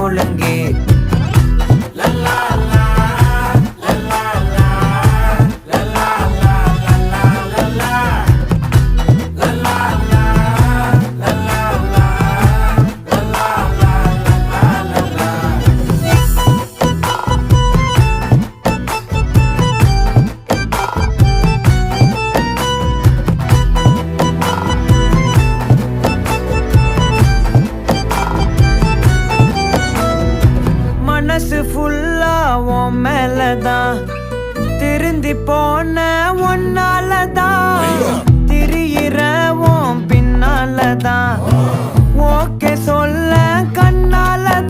ஒழுங்கு. மனசு ஃபுல்லா உன் மேலதான், திருந்தி போன ஒன்னாலதான், திரியிற உன் பின்னாலதான், ஓகே சொல்ல கண்ணாலதான்.